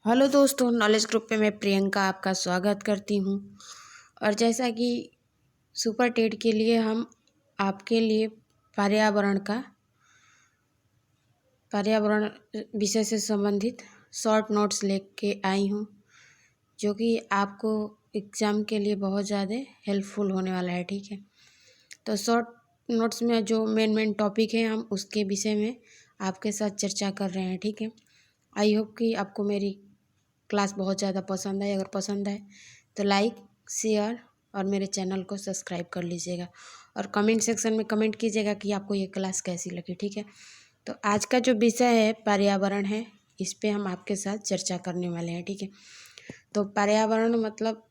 Hello दोस्तों, knowledge group पे मैं प्रियंका आपका स्वागत करती हूँ। और जैसा कि सुपर टेट के लिए हम आपके लिए पर्यावरण विषय से संबंधित शॉर्ट नोट्स लेके आई हूँ, जो कि आपको एग्ज़ाम के लिए बहुत ज़्यादा हेल्पफुल होने वाला है। ठीक है, तो शॉर्ट नोट्स में जो मेन टॉपिक है हम उसके विषय में आपके साथ चर्चा कर रहे हैं। ठीक है, आई होप कि आपको मेरी क्लास बहुत ज़्यादा पसंद है। अगर पसंद है तो लाइक, शेयर और मेरे चैनल को सब्सक्राइब कर लीजिएगा और कमेंट सेक्शन में कमेंट कीजिएगा कि आपको ये क्लास कैसी लगी। ठीक है, तो आज का जो विषय है पर्यावरण है, इस पे हम आपके साथ चर्चा करने वाले हैं। ठीक है, तो पर्यावरण मतलब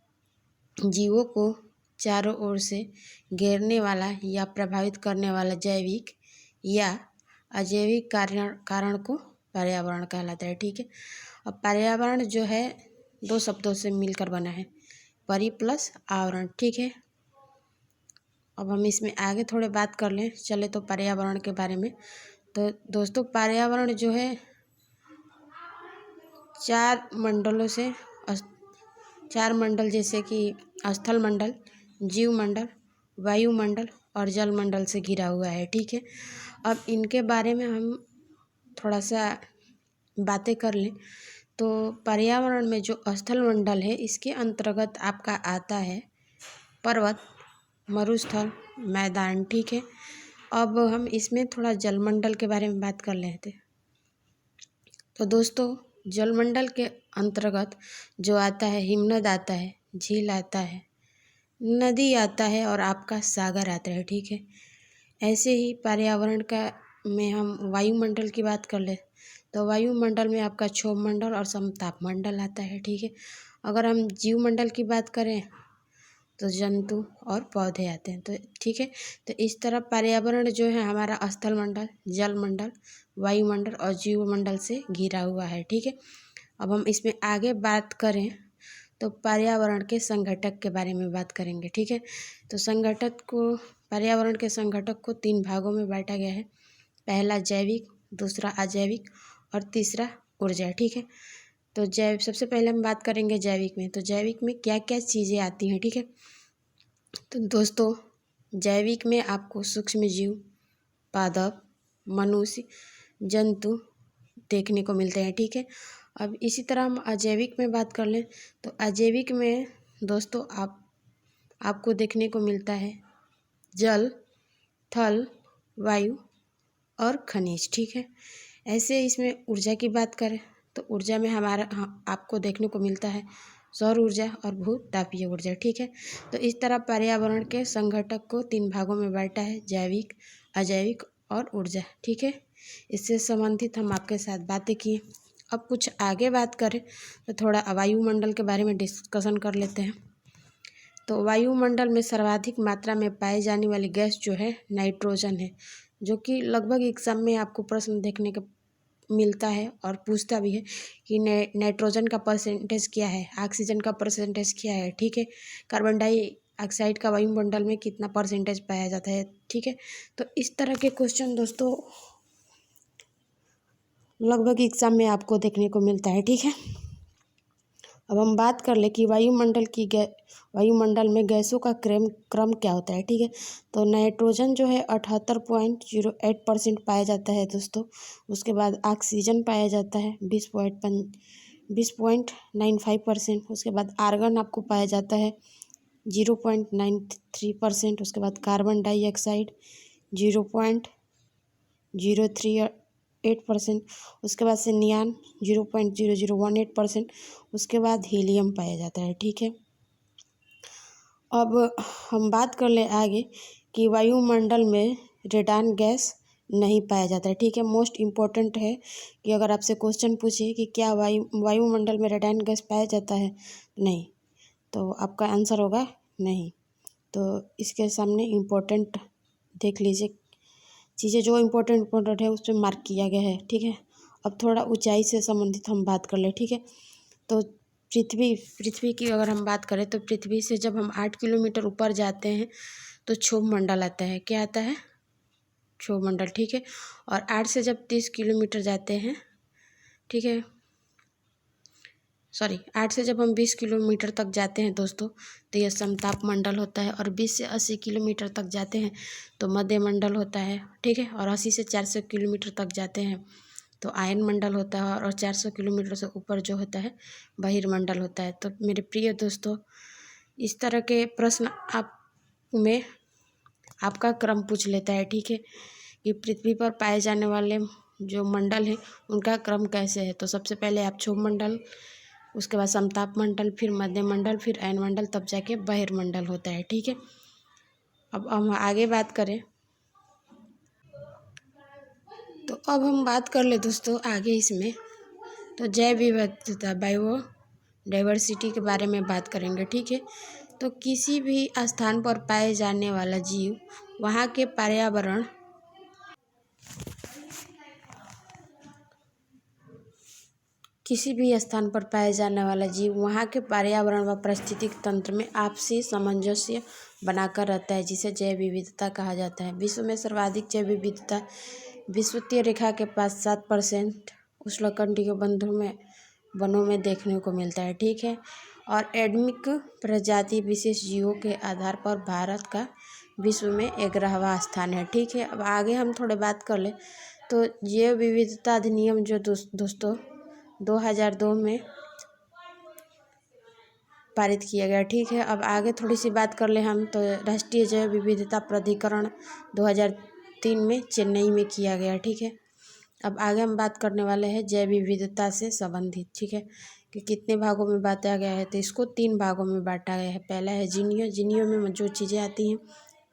जीवों को चारों ओर से घेरने वाला या प्रभावित करने वाला जैविक या अजैविक कारण को पर्यावरण कहलाता है। ठीक है, अब पर्यावरण जो है दो शब्दों से मिलकर बना है, परि प्लस आवरण। ठीक है, अब हम इसमें आगे थोड़े बात कर लें। चले तो पर्यावरण के बारे में। तो दोस्तों, पर्यावरण जो है चार मंडल जैसे कि स्थल मंडल, जीव मंडल, वायुमंडल और जल मंडल से घिरा हुआ है। ठीक है, अब इनके बारे में हम थोड़ा सा बातें कर लें। तो पर्यावरण में जो स्थल मंडल है, इसके अंतर्गत आपका आता है पर्वत, मरुस्थल, मैदान। ठीक है, अब हम इसमें थोड़ा जलमंडल के बारे में बात कर लेते हैं। तो दोस्तों, जलमंडल के अंतर्गत जो आता है, हिमनद आता है, झील आता है, नदी आता है और आपका सागर आता है। ठीक है, ऐसे ही पर्यावरण का में हम वायुमंडल की बात कर ले तो वायुमंडल में आपका क्षोभ मंडल और समताप मंडल आता है। ठीक है, अगर हम जीवमंडल की बात करें तो जंतु और पौधे आते हैं। तो ठीक है, तो इस तरह पर्यावरण जो है हमारा स्थल मंडल, जल मंडल, वायुमंडल और जीवमंडल से घिरा हुआ है। ठीक है, अब हम इसमें आगे बात करें तो पर्यावरण के संघटक के बारे में बात करेंगे। ठीक है, तो पर्यावरण के संघटक को 3 भागों में बांटा गया है। पहला जैविक, दूसरा अजैविक और तीसरा ऊर्जा। ठीक है, तो सबसे पहले हम बात करेंगे जैविक में। तो जैविक में क्या क्या चीज़ें आती हैं। ठीक है, तो दोस्तों, जैविक में आपको सूक्ष्म जीव, पादप, मनुष्य, जंतु देखने को मिलते हैं। ठीक है, अब इसी तरह हम अजैविक में बात कर लें तो अजैविक में दोस्तों आपको देखने को मिलता है जल, थल, वायु और खनिज। ठीक है, ऐसे इसमें ऊर्जा की बात करें तो ऊर्जा में आपको देखने को मिलता है सौर ऊर्जा और भूतापीय ऊर्जा। ठीक है, तो इस तरह पर्यावरण के संघटक को 3 भागों में बांटा है, जैविक, अजैविक और ऊर्जा। ठीक है, इससे संबंधित हम आपके साथ बातें किए। अब कुछ आगे बात करें तो थोड़ा वायुमंडल के बारे में डिस्कशन कर लेते हैं। तो वायुमंडल में सर्वाधिक मात्रा में पाई जाने वाली गैस जो है नाइट्रोजन है, जो कि लगभग एग्जाम में आपको प्रश्न देखने को मिलता है और पूछता भी है कि नाइट्रोजन का परसेंटेज क्या है, ऑक्सीजन का परसेंटेज क्या है। ठीक है, कार्बन डाइऑक्साइड का वायुमंडल में कितना परसेंटेज पाया जाता है। ठीक है, तो इस तरह के क्वेश्चन दोस्तों लगभग एग्जाम में आपको देखने को मिलता है। ठीक है, अब हम बात कर ले कि वायुमंडल में गैसों का क्रम क्या होता है। ठीक है, तो नाइट्रोजन जो है 78.08% पाया जाता है दोस्तों। उसके बाद ऑक्सीजन पाया जाता है 20.95%। उसके बाद आर्गन आपको पाया जाता है 0.93%। उसके बाद कार्बन डाइऑक्साइड 0.038%। उसके बाद से नियान 0.0018%। उसके बाद हीलियम पाया जाता है। ठीक है, अब हम बात कर ले आगे कि वायुमंडल में रेडान गैस नहीं पाया जाता है। ठीक है, मोस्ट इम्पोर्टेंट है कि अगर आपसे क्वेश्चन पूछे कि क्या वायुमंडल में रेडान गैस पाया जाता है, नहीं, तो आपका आंसर होगा नहीं। तो इसके सामने इम्पोर्टेंट देख लीजिए, चीज़ें जो इम्पोर्टेंट है उस पर मार्क किया गया है। ठीक है, अब थोड़ा ऊंचाई से संबंधित हम बात कर ले। ठीक है, तो पृथ्वी की अगर हम बात करें तो पृथ्वी से जब हम 8 किलोमीटर ऊपर जाते हैं तो क्षोभ मंडल आता है। क्या आता है? क्षोभ मंडल। ठीक है, और 8 से जब 30 किलोमीटर जाते हैं, ठीक है, 8 से जब हम 20 किलोमीटर तक जाते हैं दोस्तों तो यह समताप मंडल होता है, और 20 से 80 किलोमीटर तक जाते हैं तो मध्य मंडल होता है, ठीक है। और 80 से 400 किलोमीटर तक जाते हैं तो आयन मंडल होता है, और 400 किलोमीटर से ऊपर जो होता है बहिर्मंडल होता है। तो मेरे प्रिय दोस्तों, इस तरह के प्रश्न आप में आपका क्रम पूछ लेता है, ठीक है, कि पृथ्वी पर पाए जाने वाले जो मंडल हैं उनका क्रम कैसे है। तो सबसे पहले आप क्षोभ मंडल, उसके बाद समताप मंडल, फिर मध्य मंडल, फिर अयन मंडल, तब जाके बहिर्मंडल होता है, ठीक है। अब हम आगे बात करें तो अब हम बात कर ले दोस्तों आगे इसमें तो जैव विविधता, बायो डाइवर्सिटी के बारे में बात करेंगे, ठीक है। तो किसी भी स्थान पर पाए जाने वाला जीव वहाँ के पर्यावरण वहाँ के पर्यावरण व पारिस्थितिक तंत्र में आपसी सामंजस्य बनाकर रहता है, जिसे जैव विविधता कहा जाता है। विश्व में सर्वाधिक जैव विविधता विषुवतीय रेखा के पास 7% उष्णकटिबंधीय वनों में देखने को मिलता है, ठीक है। और एंडेमिक प्रजाति विशेष जीवों के आधार पर भारत का विश्व में 11वां स्थान है, ठीक है। अब आगे हम थोड़े बात कर ले तो जैव विविधता अधिनियम जो दोस्तों 2002 में पारित किया गया, ठीक है। अब आगे थोड़ी सी बात कर ले हम तो राष्ट्रीय जैव विविधता प्राधिकरण 2003 में चेन्नई में किया गया, ठीक है। अब आगे हम बात करने वाले हैं जैव विविधता से संबंधित, ठीक है, कि कितने भागों में बांटा गया है। तो इसको 3 भागों में बांटा गया है। पहला है जीनियो में जो चीज़ें आती हैं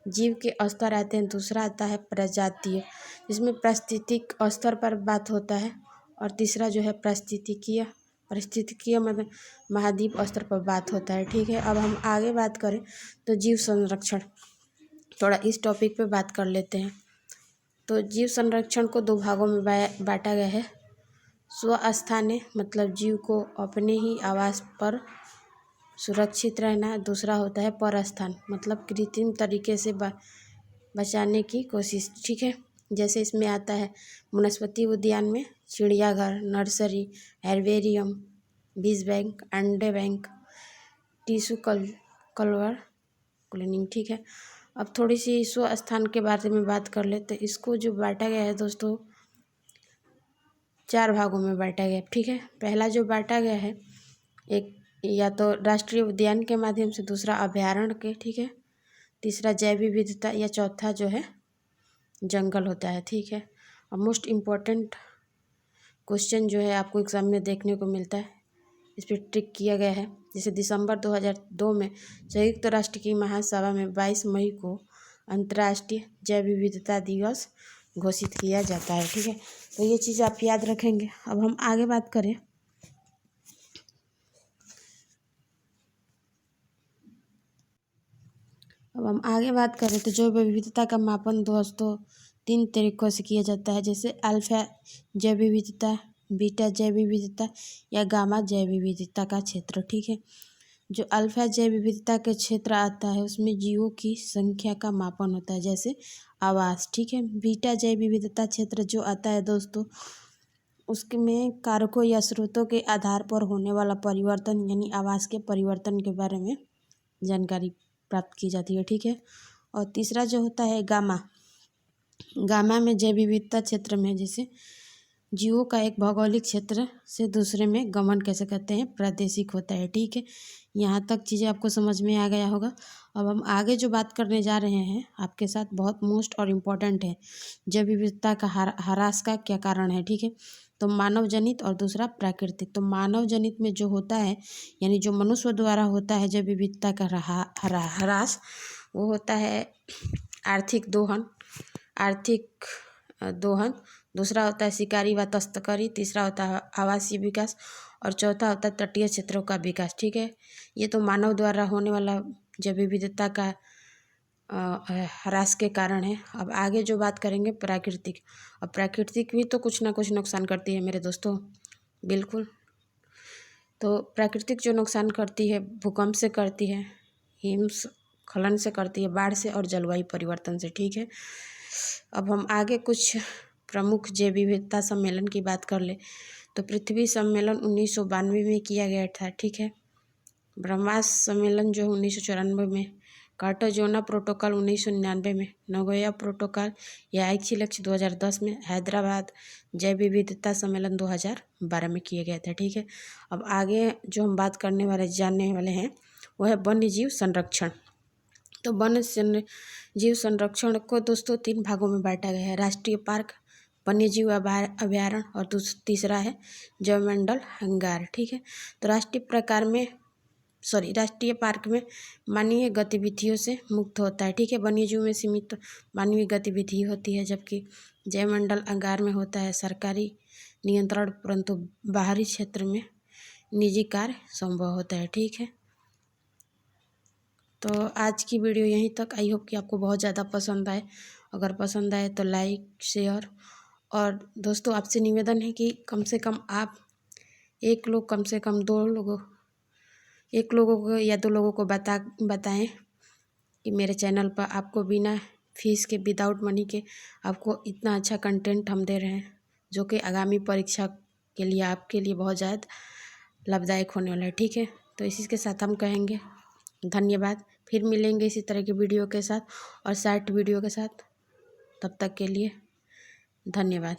जीव के स्तर आते हैं। दूसरा आता है प्रजातीय, जिसमें पारिस्थितिक स्तर पर बात होता है। और तीसरा जो है पारिस्थितिकीय मतलब महाद्वीप स्तर पर बात होता है, ठीक है। अब हम आगे बात करें तो जीव संरक्षण, थोड़ा इस टॉपिक पे बात कर लेते हैं। तो जीव संरक्षण को 2 भागों में बांटा गया है। स्वस्थानीय मतलब जीव को अपने ही आवास पर सुरक्षित रहना। दूसरा होता है परस्थान मतलब कृत्रिम तरीके से बचाने की कोशिश, ठीक है। जैसे इसमें आता है वनस्पति उद्यान में चिड़ियाघर, नर्सरी, हेर्बेरियम, बीज बैंक, अंडे बैंक, टिश्यू कल्चर, क्लीनिंग, ठीक है। अब थोड़ी सी स्वस्थान के बारे में बात कर ले तो इसको जो बांटा गया है दोस्तों 4 भागों में बांटा गया, ठीक है। पहला जो बांटा गया है एक या तो राष्ट्रीय उद्यान के माध्यम से, दूसरा अभयारण्य के, ठीक है, तीसरा जैव विविधता, या चौथा जो है जंगल होता है, ठीक है। अब मोस्ट इम्पोर्टेंट क्वेश्चन जो है आपको एग्जाम में देखने को मिलता है, इस पर ट्रिक किया गया है। जैसे दिसंबर 2002 में संयुक्त राष्ट्र की महासभा में 22 मई को अंतर्राष्ट्रीय जैव विविधता दिवस घोषित किया जाता है, ठीक है। तो ये चीज़ आप याद रखेंगे। अब हम आगे बात करें तो जैव विविधता का मापन दोस्तों 3 तरीक़ों से किया जाता है। जैसे अल्फा जैव विविधता, बीटा जैव विविधता या गामा जैव विविधता का क्षेत्र, ठीक है। जो अल्फा जैव विविधता के क्षेत्र आता है उसमें जीवों की संख्या का मापन होता है, जैसे आवास, ठीक है। बीटा जैव विविधता क्षेत्र जो आता है दोस्तों उसमें कारकों या स्रोतों के आधार पर होने वाला परिवर्तन यानी आवास के परिवर्तन के बारे में जानकारी प्राप्त की जाती है, ठीक है। और तीसरा जो होता है गामा में जैव विविधता क्षेत्र में जैसे जीवों का एक भौगोलिक क्षेत्र से दूसरे में गमन कैसे करते हैं प्रादेशिक होता है, ठीक है। यहाँ तक चीज़ें आपको समझ में आ गया होगा। अब हम आगे जो बात करने जा रहे हैं आपके साथ बहुत मोस्ट और इम्पोर्टेंट है, जैव विविधता का ह्रास का क्या कारण है, ठीक है। तो मानव जनित और दूसरा प्राकृतिक। तो मानव जनित में जो होता है यानी जो मनुष्य द्वारा होता है जैव विविधता का ह्रास, वो होता है आर्थिक दोहन, दूसरा होता है शिकारी व तस्करी, तीसरा होता है आवासीय विकास और चौथा होता है तटीय क्षेत्रों का विकास, ठीक है। ये तो मानव द्वारा होने वाला जैव विविधता का ह्रास के कारण है। अब आगे जो बात करेंगे प्राकृतिक। अब प्राकृतिक भी तो कुछ ना कुछ नुकसान करती है मेरे दोस्तों, बिल्कुल। तो प्राकृतिक जो नुकसान करती है भूकंप से करती है, हिमस्खलन से करती है, बाढ़ से और जलवायु परिवर्तन से, ठीक है। अब हम आगे कुछ प्रमुख जैव विविधता सम्मेलन की बात कर ले तो पृथ्वी सम्मेलन 1992 में किया गया था, ठीक है। ब्रह्मास सम्मेलन जो 1994 में, कार्टाजोना प्रोटोकॉल 1999 में, नगोया प्रोटोकॉल या ऐच्छिक लक्ष्य 2010 में, हैदराबाद जैव विविधता सम्मेलन 2012 में किया गया था, ठीक है। अब आगे जो हम बात करने वाले जानने वाले हैं वो है वन्य जीव संरक्षण। तो वन्य जीव संरक्षण को दोस्तों 3 भागों में बांटा गया है, राष्ट्रीय पार्क, वन्य जीव अभयारण्य और तीसरा है जैवमंडल अंगार, ठीक है। तो राष्ट्रीय पार्क में मानवीय गतिविधियों से मुक्त होता है, ठीक है। वन्य जीव में सीमित मानवीय गतिविधि होती है, जबकि जैवमंडल अंगार में होता है सरकारी नियंत्रण, परंतु बाहरी क्षेत्र में निजी कार्य संभव होता है, ठीक है। तो आज की वीडियो यहीं तक। आई होप कि आपको बहुत ज़्यादा पसंद आए। अगर पसंद आए तो लाइक, शेयर, और दोस्तों आपसे निवेदन है कि कम से कम आप एक लोगों को या 2 लोगों को बताएं कि मेरे चैनल पर आपको बिना फीस के, विदाउट मनी के आपको इतना अच्छा कंटेंट हम दे रहे हैं, जो कि आगामी परीक्षा के लिए आपके लिए बहुत ज़्यादा लाभदायक होने वाला है, ठीक है। तो इसी के साथ हम कहेंगे धन्यवाद। फिर मिलेंगे इसी तरह की वीडियो के साथ और शॉर्ट वीडियो के साथ। तब तक के लिए धन्यवाद।